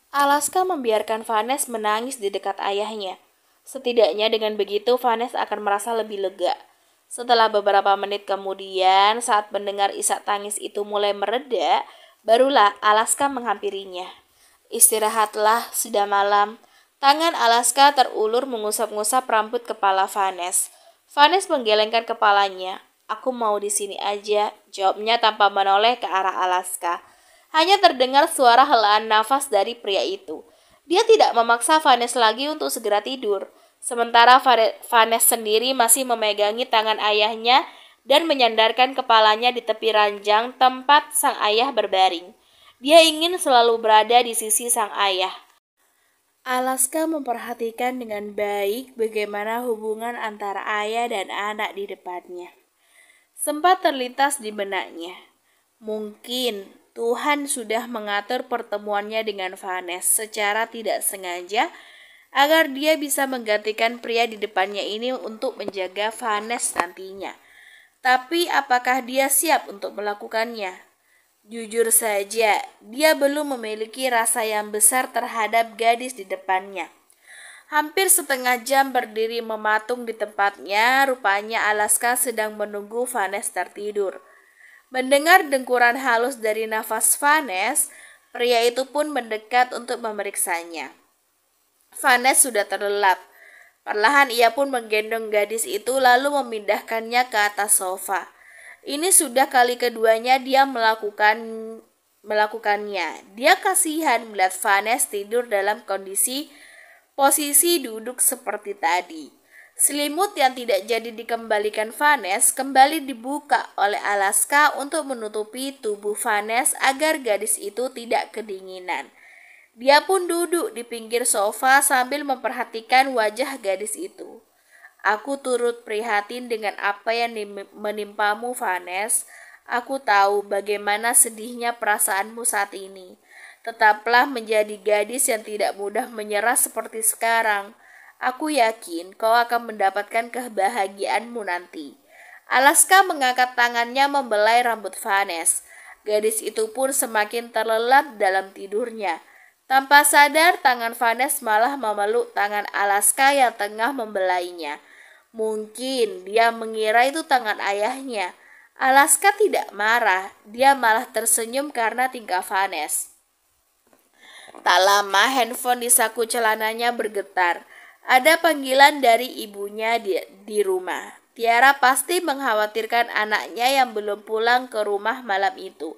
Alaska membiarkan Vanes menangis di dekat ayahnya. Setidaknya dengan begitu Vanes akan merasa lebih lega. Setelah beberapa menit kemudian, saat mendengar isak tangis itu mulai mereda, barulah Alaska menghampirinya. Istirahatlah, sudah malam. Tangan Alaska terulur mengusap-ngusap rambut kepala Vanes. Vanes menggelengkan kepalanya. Aku mau di sini aja, jawabnya tanpa menoleh ke arah Alaska. Hanya terdengar suara helaan nafas dari pria itu. Dia tidak memaksa Vanes lagi untuk segera tidur. Sementara Vanes sendiri masih memegangi tangan ayahnya dan menyandarkan kepalanya di tepi ranjang tempat sang ayah berbaring. Dia ingin selalu berada di sisi sang ayah. Alaska memperhatikan dengan baik bagaimana hubungan antara ayah dan anak di depannya. Sempat terlintas di benaknya. Mungkin Tuhan sudah mengatur pertemuannya dengan Vanes secara tidak sengaja agar dia bisa menggantikan pria di depannya ini untuk menjaga Vanes nantinya. Tapi apakah dia siap untuk melakukannya? Jujur saja, dia belum memiliki rasa yang besar terhadap gadis di depannya. Hampir setengah jam berdiri mematung di tempatnya, rupanya Alaska sedang menunggu Vanes tertidur. Mendengar dengkuran halus dari nafas Vanes, pria itu pun mendekat untuk memeriksanya. Vanes sudah terlelap. Perlahan ia pun menggendong gadis itu lalu memindahkannya ke atas sofa. Ini sudah kali keduanya dia melakukannya. Dia kasihan melihat Vanes tidur dalam posisi duduk seperti tadi. Selimut yang tidak jadi dikembalikan Vanes kembali dibuka oleh Alaska untuk menutupi tubuh Vanes agar gadis itu tidak kedinginan. Dia pun duduk di pinggir sofa sambil memperhatikan wajah gadis itu. Aku turut prihatin dengan apa yang menimpamu, Vanes. Aku tahu bagaimana sedihnya perasaanmu saat ini. Tetaplah menjadi gadis yang tidak mudah menyerah seperti sekarang. Aku yakin kau akan mendapatkan kebahagiaanmu nanti. Alaska mengangkat tangannya membelai rambut Vanes. Gadis itu pun semakin terlelap dalam tidurnya. Tanpa sadar, tangan Vanes malah memeluk tangan Alaska yang tengah membelainya. Mungkin dia mengira itu tangan ayahnya. Alaska tidak marah, dia malah tersenyum karena tingkah Vanes. Tak lama handphone di saku celananya bergetar. Ada panggilan dari ibunya di rumah. Tiara pasti mengkhawatirkan anaknya yang belum pulang ke rumah malam itu.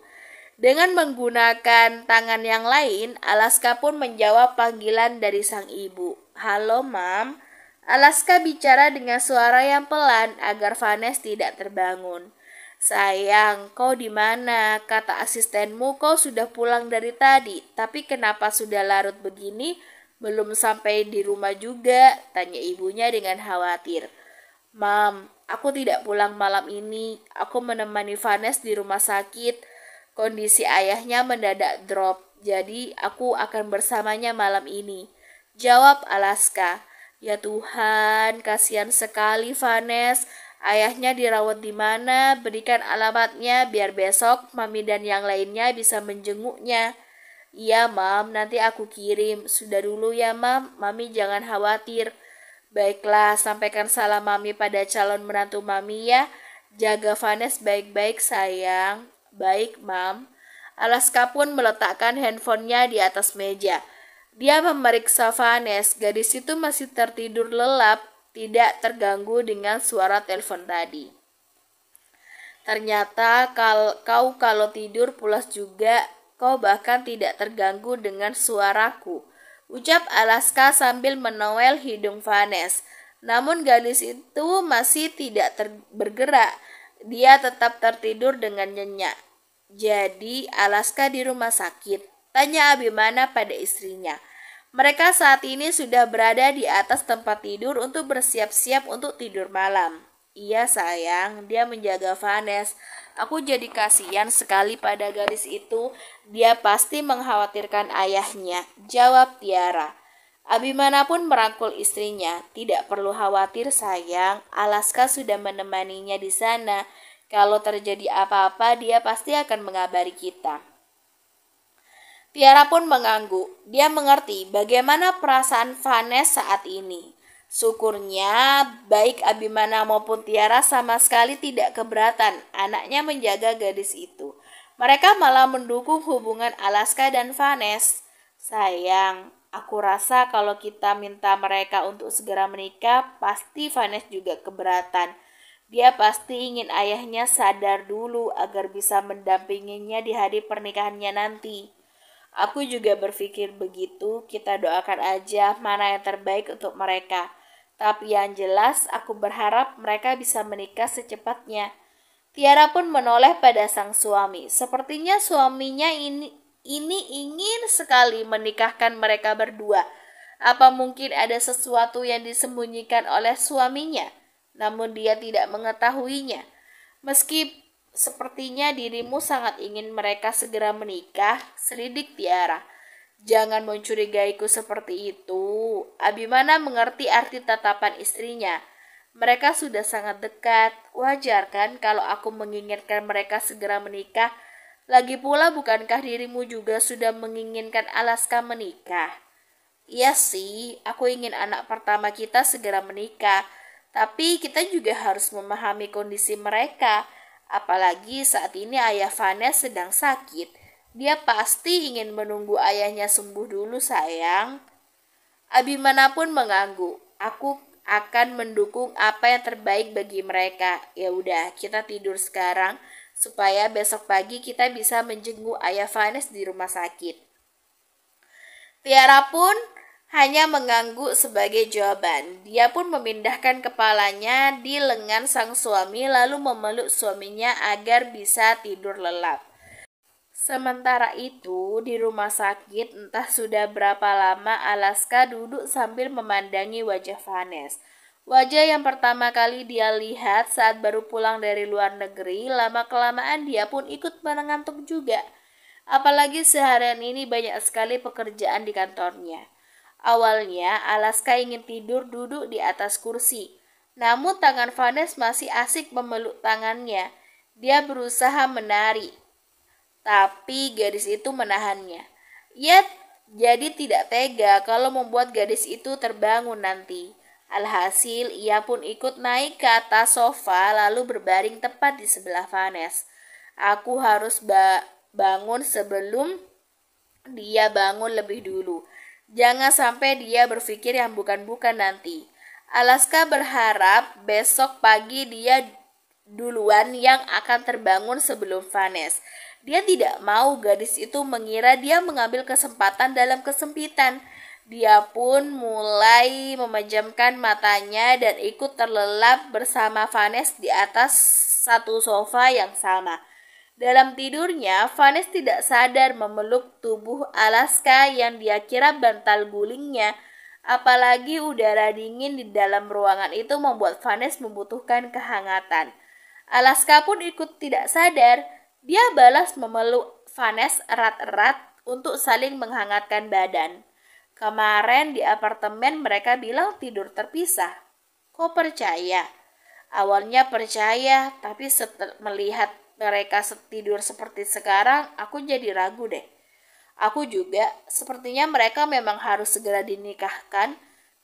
Dengan menggunakan tangan yang lain, Alaska pun menjawab panggilan dari sang ibu. Halo, Mam. Alaska bicara dengan suara yang pelan agar Vanes tidak terbangun. Sayang, kau di mana? Kata asistenmu kau sudah pulang dari tadi, tapi kenapa sudah larut begini? Belum sampai di rumah juga, tanya ibunya dengan khawatir. Mam, aku tidak pulang malam ini. Aku menemani Vanes di rumah sakit. Kondisi ayahnya mendadak drop, jadi aku akan bersamanya malam ini. Jawab Alaska. Ya Tuhan, kasihan sekali Vanes. Ayahnya dirawat di mana? Berikan alamatnya biar besok Mami dan yang lainnya bisa menjenguknya. Iya, Mam, nanti aku kirim. Sudah dulu ya, Mam. Mami jangan khawatir. Baiklah, sampaikan salam Mami pada calon menantu Mami ya. Jaga Vanes baik-baik, sayang. Baik, Mam. Alaska pun meletakkan handphonenya di atas meja. Dia memeriksa Vanes. Gadis itu masih tertidur lelap, tidak terganggu dengan suara telepon tadi. Ternyata kau kalau tidur pulas juga. Kau bahkan tidak terganggu dengan suaraku, ucap Alaska sambil menowel hidung Vanes. Namun gadis itu masih tidak bergerak. Dia tetap tertidur dengan nyenyak. Jadi Alaska di rumah sakit, tanya Abimana pada istrinya. Mereka saat ini sudah berada di atas tempat tidur untuk bersiap-siap untuk tidur malam. Iya sayang, dia menjaga Vanes. Aku jadi kasihan sekali pada gadis itu. Dia pasti mengkhawatirkan ayahnya, jawab Tiara. Abimana pun merangkul istrinya. Tidak perlu khawatir sayang, Alaska sudah menemaninya di sana. Kalau terjadi apa-apa dia pasti akan mengabari kita. Tiara pun mengangguk. Dia mengerti bagaimana perasaan Vanes saat ini. Syukurnya, baik Abimana maupun Tiara sama sekali tidak keberatan anaknya menjaga gadis itu. Mereka malah mendukung hubungan Alaska dan Vanes. Sayang, aku rasa kalau kita minta mereka untuk segera menikah, pasti Vanes juga keberatan. Dia pasti ingin ayahnya sadar dulu agar bisa mendampinginya di hari pernikahannya nanti. Aku juga berpikir begitu, kita doakan aja mana yang terbaik untuk mereka. Tapi yang jelas aku berharap mereka bisa menikah secepatnya. Tiara pun menoleh pada sang suami. Sepertinya suaminya ini ingin sekali menikahkan mereka berdua. Apa mungkin ada sesuatu yang disembunyikan oleh suaminya, namun dia tidak mengetahuinya. Meski sepertinya dirimu sangat ingin mereka segera menikah, selidik Tiara. Jangan mencurigaiku seperti itu. Abimana mengerti arti tatapan istrinya. Mereka sudah sangat dekat. Wajar kan kalau aku menginginkan mereka segera menikah? Lagi pula bukankah dirimu juga sudah menginginkan Alaska menikah? Iya sih, aku ingin anak pertama kita segera menikah. Tapi kita juga harus memahami kondisi mereka. Apalagi saat ini ayah Vanes sedang sakit. Dia pasti ingin menunggu ayahnya sembuh dulu, sayang. Abimana pun mengangguk. Aku akan mendukung apa yang terbaik bagi mereka. Ya udah, kita tidur sekarang supaya besok pagi kita bisa menjenguk ayah Vanes di rumah sakit. Tiara pun hanya mengangguk sebagai jawaban. Dia pun memindahkan kepalanya di lengan sang suami lalu memeluk suaminya agar bisa tidur lelap. Sementara itu, di rumah sakit entah sudah berapa lama Alaska duduk sambil memandangi wajah Vanes. Wajah yang pertama kali dia lihat saat baru pulang dari luar negeri, lama-kelamaan dia pun ikut mengantuk juga. Apalagi seharian ini banyak sekali pekerjaan di kantornya. Awalnya, Alaska ingin tidur duduk di atas kursi. Namun tangan Vanes masih asik memeluk tangannya. Dia berusaha menari, tapi gadis itu menahannya. Ia jadi tidak tega kalau membuat gadis itu terbangun nanti. Alhasil, ia pun ikut naik ke atas sofa lalu berbaring tepat di sebelah Vanes. Aku harus bangun sebelum dia bangun lebih dulu. Jangan sampai dia berpikir yang bukan-bukan nanti. Alaska berharap besok pagi dia duluan yang akan terbangun sebelum Vanes. Dia tidak mau gadis itu mengira dia mengambil kesempatan dalam kesempitan. Dia pun mulai memejamkan matanya dan ikut terlelap bersama Vanes di atas satu sofa yang sama. Dalam tidurnya, Vanes tidak sadar memeluk tubuh Alaska yang dia kira bantal gulingnya. Apalagi udara dingin di dalam ruangan itu membuat Vanes membutuhkan kehangatan. Alaska pun ikut tidak sadar. Dia balas memeluk Vanes erat-erat untuk saling menghangatkan badan. Kemarin di apartemen mereka bilang tidur terpisah. Kok percaya? Awalnya percaya, tapi setelah melihat mereka tidur seperti sekarang, aku jadi ragu deh. Aku juga, sepertinya mereka memang harus segera dinikahkan.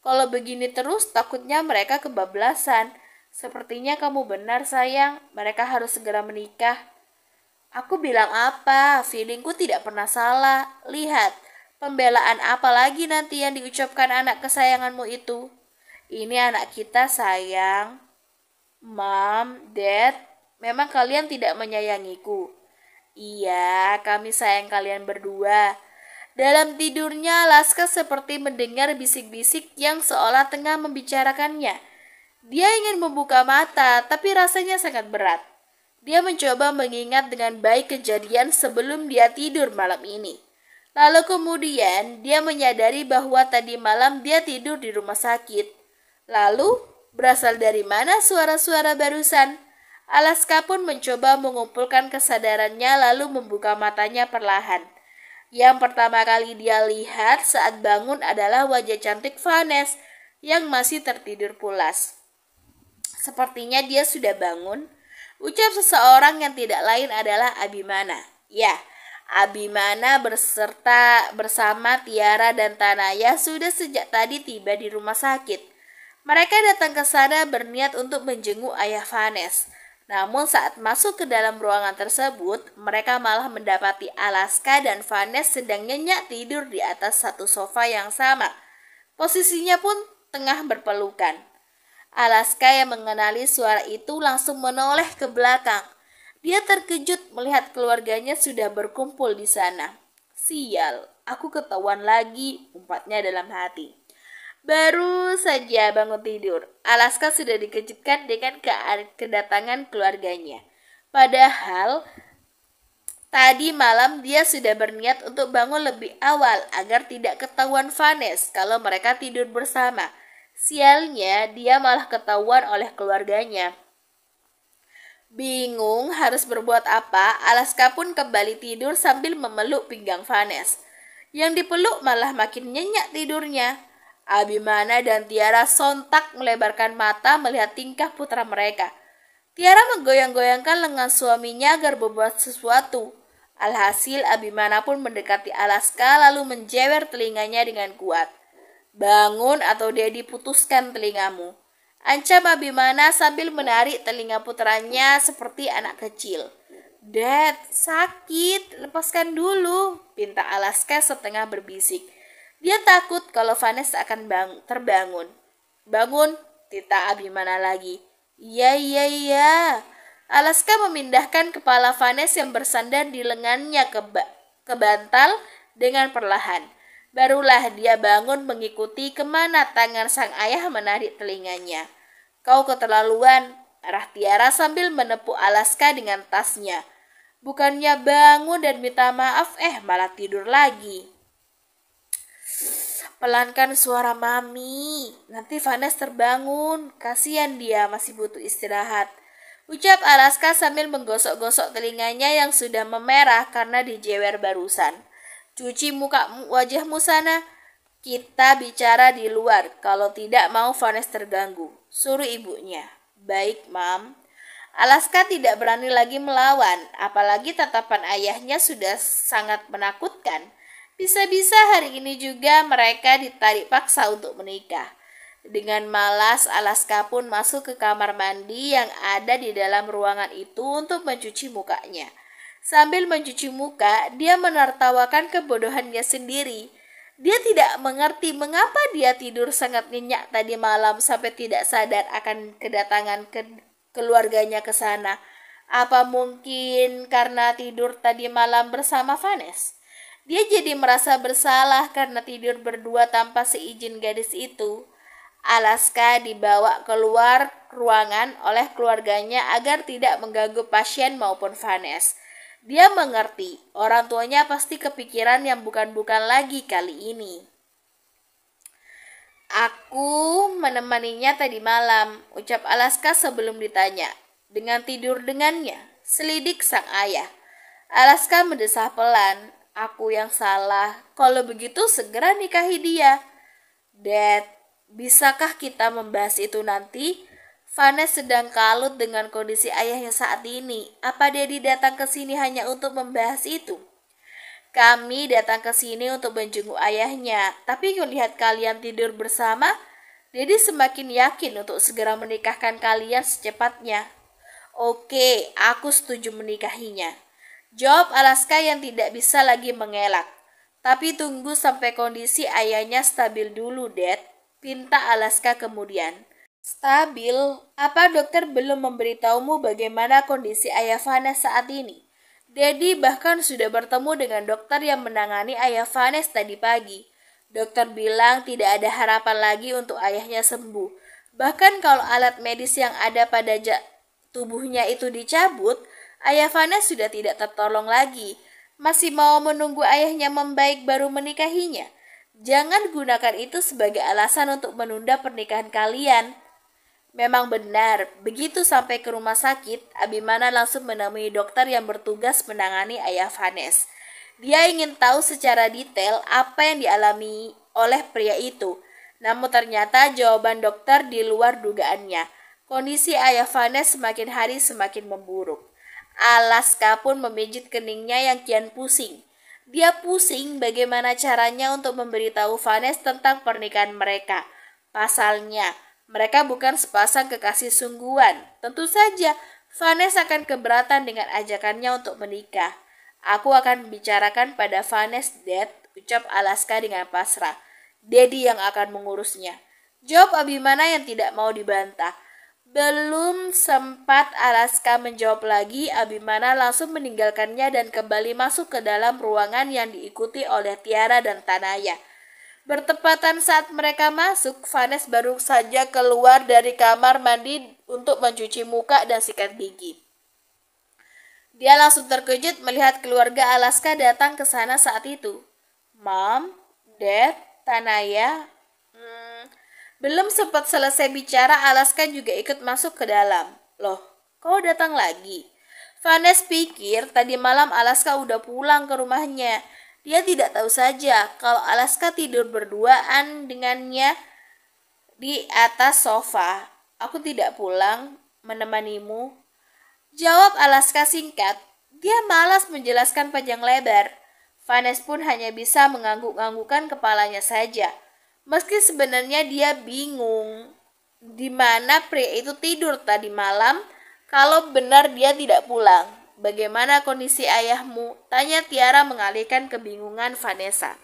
Kalau begini terus, takutnya mereka kebablasan. Sepertinya kamu benar sayang, mereka harus segera menikah. Aku bilang apa? Feelingku tidak pernah salah. Lihat, pembelaan apa lagi nanti yang diucapkan anak kesayanganmu itu? Ini anak kita sayang. Mom, Dad, memang kalian tidak menyayangiku. Iya, kami sayang kalian berdua. Dalam tidurnya, Alaska seperti mendengar bisik-bisik yang seolah tengah membicarakannya. Dia ingin membuka mata, tapi rasanya sangat berat. Dia mencoba mengingat dengan baik kejadian sebelum dia tidur malam ini. Lalu kemudian dia menyadari bahwa tadi malam dia tidur di rumah sakit. Lalu, berasal dari mana suara-suara barusan? Alaska pun mencoba mengumpulkan kesadarannya lalu membuka matanya perlahan. Yang pertama kali dia lihat saat bangun adalah wajah cantik Vanes yang masih tertidur pulas. Sepertinya dia sudah bangun. Ucap seseorang yang tidak lain adalah Abimana. Ya, Abimana bersama Tiara dan Tanaya sudah sejak tadi tiba di rumah sakit. Mereka datang ke sana berniat untuk menjenguk ayah Vanes. Namun saat masuk ke dalam ruangan tersebut, mereka malah mendapati Alaska dan Vanes sedang nyenyak tidur di atas satu sofa yang sama. Posisinya pun tengah berpelukan. Alaska yang mengenali suara itu langsung menoleh ke belakang. Dia terkejut melihat keluarganya sudah berkumpul di sana. Sial, aku ketahuan lagi, umpatnya dalam hati. Baru saja bangun tidur, Alaska sudah dikejutkan dengan kedatangan keluarganya. Padahal tadi malam dia sudah berniat untuk bangun lebih awal agar tidak ketahuan Vanes kalau mereka tidur bersama. Sialnya, dia malah ketahuan oleh keluarganya. Bingung harus berbuat apa, Alaska pun kembali tidur sambil memeluk pinggang Vanes. Yang dipeluk malah makin nyenyak tidurnya. Abimana dan Tiara sontak melebarkan mata melihat tingkah putra mereka. Tiara menggoyang-goyangkan lengan suaminya agar berbuat sesuatu. Alhasil Abimana pun mendekati Alaska lalu menjewer telinganya dengan kuat. Bangun atau dia diputuskan telingamu. Ancam Abimana sambil menarik telinga putranya seperti anak kecil. Dad, sakit, lepaskan dulu, pinta Alaska setengah berbisik. Dia takut kalau Vanes akan terbangun. Bangun, tita Abimana lagi. Iya. Alaska memindahkan kepala Vanes yang bersandar di lengannya ke bantal dengan perlahan. Barulah dia bangun mengikuti kemana tangan sang ayah menarik telinganya. Kau keterlaluan, arah Tiara sambil menepuk Alaska dengan tasnya. Bukannya bangun dan minta maaf, malah tidur lagi. Pelankan suara mami, nanti Vanes terbangun, kasihan dia masih butuh istirahat. Ucap Alaska sambil menggosok-gosok telinganya yang sudah memerah karena dijewer barusan. Cuci wajahmu sana. Kita bicara di luar, kalau tidak mau Vanes terganggu. Suruh ibunya. Baik, Mam. Alaska tidak berani lagi melawan, apalagi tatapan ayahnya sudah sangat menakutkan. Bisa-bisa hari ini juga mereka ditarik paksa untuk menikah. Dengan malas, Alaska pun masuk ke kamar mandi yang ada di dalam ruangan itu untuk mencuci mukanya. Sambil mencuci muka, dia menertawakan kebodohannya sendiri. Dia tidak mengerti mengapa dia tidur sangat nyenyak tadi malam sampai tidak sadar akan kedatangan keluarganya ke sana. Apa mungkin karena tidur tadi malam bersama Vanes? Dia jadi merasa bersalah karena tidur berdua tanpa seizin gadis itu. Alaska dibawa keluar ruangan oleh keluarganya agar tidak mengganggu pasien maupun Vanes. Dia mengerti, orang tuanya pasti kepikiran yang bukan-bukan lagi kali ini. Aku menemaninya tadi malam, ucap Alaska sebelum ditanya. Dengan tidur dengannya, selidik sang ayah. Alaska mendesah pelan, aku yang salah, kalau begitu segera nikahi dia. Dad, bisakah kita membahas itu nanti? Vanes sedang kalut dengan kondisi ayahnya saat ini. Apa Daddy datang ke sini hanya untuk membahas itu? Kami datang ke sini untuk menjenguk ayahnya, tapi melihat kalian tidur bersama, Daddy semakin yakin untuk segera menikahkan kalian secepatnya. Oke, aku setuju menikahinya. Jawab Alaska yang tidak bisa lagi mengelak. Tapi tunggu sampai kondisi ayahnya stabil dulu, Dad, pinta Alaska kemudian. Stabil? Apa dokter belum memberitahumu bagaimana kondisi ayah Vanes saat ini? Daddy bahkan sudah bertemu dengan dokter yang menangani ayah Vanes tadi pagi. Dokter bilang tidak ada harapan lagi untuk ayahnya sembuh. Bahkan kalau alat medis yang ada pada tubuhnya itu dicabut, ayah Vanes sudah tidak tertolong lagi. Masih mau menunggu ayahnya membaik baru menikahinya? Jangan gunakan itu sebagai alasan untuk menunda pernikahan kalian. Memang benar, begitu sampai ke rumah sakit, Abimana langsung menemui dokter yang bertugas menangani ayah Vanes. Dia ingin tahu secara detail apa yang dialami oleh pria itu. Namun ternyata jawaban dokter di luar dugaannya. Kondisi ayah Vanes semakin hari semakin memburuk. Alaska pun memijit keningnya yang kian pusing. Dia pusing bagaimana caranya untuk memberitahu Vanes tentang pernikahan mereka. Pasalnya, mereka bukan sepasang kekasih sungguhan. Tentu saja, Vanes akan keberatan dengan ajakannya untuk menikah. Aku akan membicarakan pada Vanes, Dad, ucap Alaska dengan pasrah. Daddy yang akan mengurusnya. Jawab Abimana yang tidak mau dibantah. Belum sempat Alaska menjawab lagi, Abimana langsung meninggalkannya dan kembali masuk ke dalam ruangan yang diikuti oleh Tiara dan Tanaya. Bertepatan saat mereka masuk, Vanes baru saja keluar dari kamar mandi untuk mencuci muka dan sikat gigi. Dia langsung terkejut melihat keluarga Alaska datang ke sana saat itu. Mom, Dad, Tanaya. Belum sempat selesai bicara, Alaska juga ikut masuk ke dalam. Loh, kau datang lagi? Vanes pikir tadi malam Alaska udah pulang ke rumahnya. Dia tidak tahu saja kalau Alaska tidur berduaan dengannya di atas sofa. Aku tidak pulang menemanimu, jawab Alaska singkat. Dia malas menjelaskan panjang lebar. Vanes pun hanya bisa mengangguk-anggukkan kepalanya saja. Meski sebenarnya dia bingung di mana pria itu tidur tadi malam kalau benar dia tidak pulang. Bagaimana kondisi ayahmu? Tanya Tiara mengalihkan kebingungan Vanessa.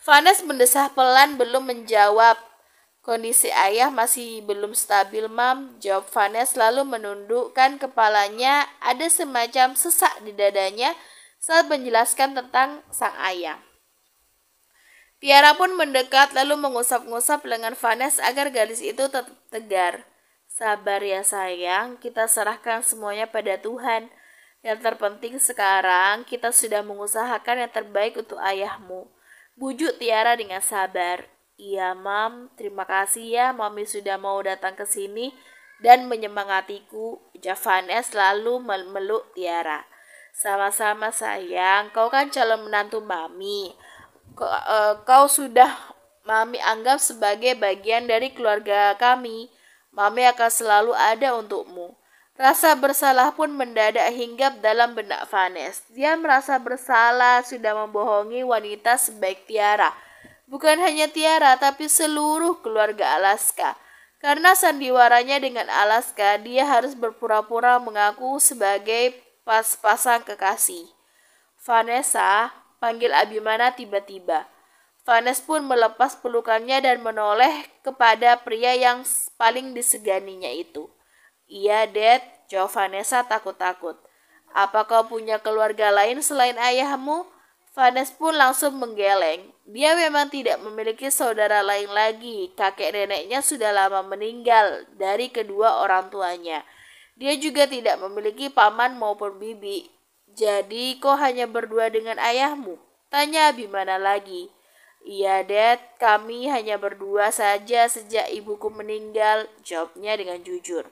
Vanes mendesah pelan belum menjawab. Kondisi ayah masih belum stabil, Mam, jawab Vanes lalu menundukkan kepalanya. Ada semacam sesak di dadanya saat menjelaskan tentang sang ayah. Tiara pun mendekat lalu mengusap-ngusap lengan Vanes agar gadis itu tetap tegar. Sabar ya sayang, kita serahkan semuanya pada Tuhan. Yang terpenting sekarang kita sudah mengusahakan yang terbaik untuk ayahmu. Bujuk Tiara dengan sabar. Iya, Mam, terima kasih ya Mami sudah mau datang ke sini dan menyemangatiku, ucap Vanes lalu memeluk Tiara. Sama-sama sayang, kau kan calon menantu Mami. Kau sudah Mami anggap sebagai bagian dari keluarga kami. Mami akan selalu ada untukmu. Rasa bersalah pun mendadak hinggap dalam benak Vanes. Dia merasa bersalah sudah membohongi wanita sebaik Tiara. Bukan hanya Tiara, tapi seluruh keluarga Alaska. Karena sandiwaranya dengan Alaska, dia harus berpura-pura mengaku sebagai pasang kekasih. Vanessa, panggil Abimana tiba-tiba. Vanes pun melepas pelukannya dan menoleh kepada pria yang paling diseganinya itu. Iya, Dad, jawab Vanessa takut-takut. Apa kau punya keluarga lain selain ayahmu? Vanes pun langsung menggeleng. Dia memang tidak memiliki saudara lain lagi. Kakek neneknya sudah lama meninggal dari kedua orang tuanya. Dia juga tidak memiliki paman maupun bibi. Jadi kau hanya berdua dengan ayahmu? Tanya Abimana lagi. Iya, Dad, kami hanya berdua saja sejak ibuku meninggal, jawabnya dengan jujur.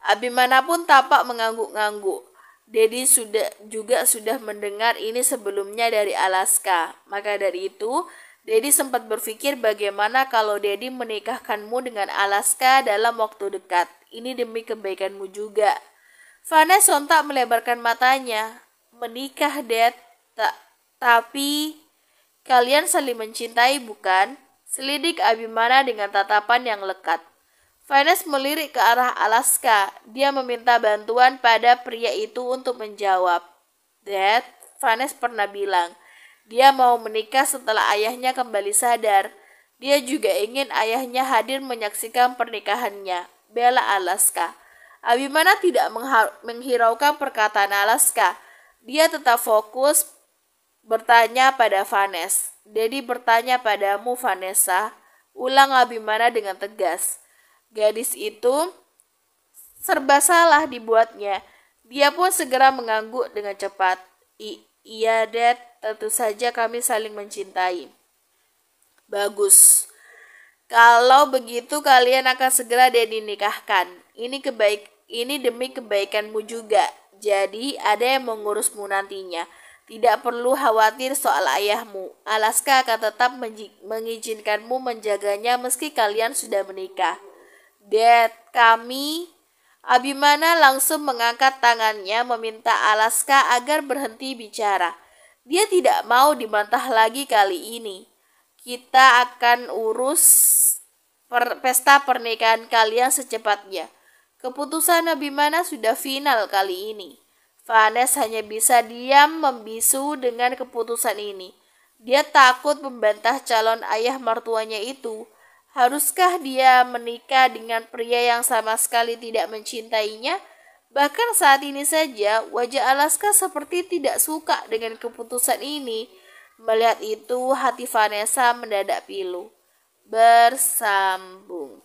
Abimana pun tampak mengangguk-ngangguk. Daddy sudah mendengar ini sebelumnya dari Alaska. Maka dari itu, Daddy sempat berpikir bagaimana kalau Daddy menikahkanmu dengan Alaska dalam waktu dekat. Ini demi kebaikanmu juga. Vanes sontak melebarkan matanya. Menikah, Dad? Tapi kalian saling mencintai, bukan? Selidik Abimana dengan tatapan yang lekat. Vanes melirik ke arah Alaska. Dia meminta bantuan pada pria itu untuk menjawab. Dad, Vanes pernah bilang, dia mau menikah setelah ayahnya kembali sadar. Dia juga ingin ayahnya hadir menyaksikan pernikahannya. Bela Alaska. Abimana tidak menghiraukan perkataan Alaska. Dia tetap fokus bertanya pada Vanes. Daddy bertanya padamu, Vanessa, ulang Abimana dengan tegas. Gadis itu serba salah dibuatnya. Dia pun segera mengangguk dengan cepat. Iya, Dad, tentu saja kami saling mencintai. Bagus. Kalau begitu kalian akan segera dinikahkan. Ini demi kebaikanmu juga. Jadi ada yang mengurusmu nantinya. Tidak perlu khawatir soal ayahmu. Alaska akan tetap mengizinkanmu menjaganya meski kalian sudah menikah. Dad, kami Abimana langsung mengangkat tangannya meminta Alaska agar berhenti bicara. Dia tidak mau dibantah lagi kali ini. Kita akan urus pesta pernikahan kalian secepatnya. Keputusan Abimana sudah final kali ini. Vanes hanya bisa diam membisu dengan keputusan ini. Dia takut membantah calon ayah mertuanya itu. Haruskah dia menikah dengan pria yang sama sekali tidak mencintainya? Bahkan saat ini saja, wajah Alaska seperti tidak suka dengan keputusan ini. Melihat itu, hati Vanessa mendadak pilu. Bersambung.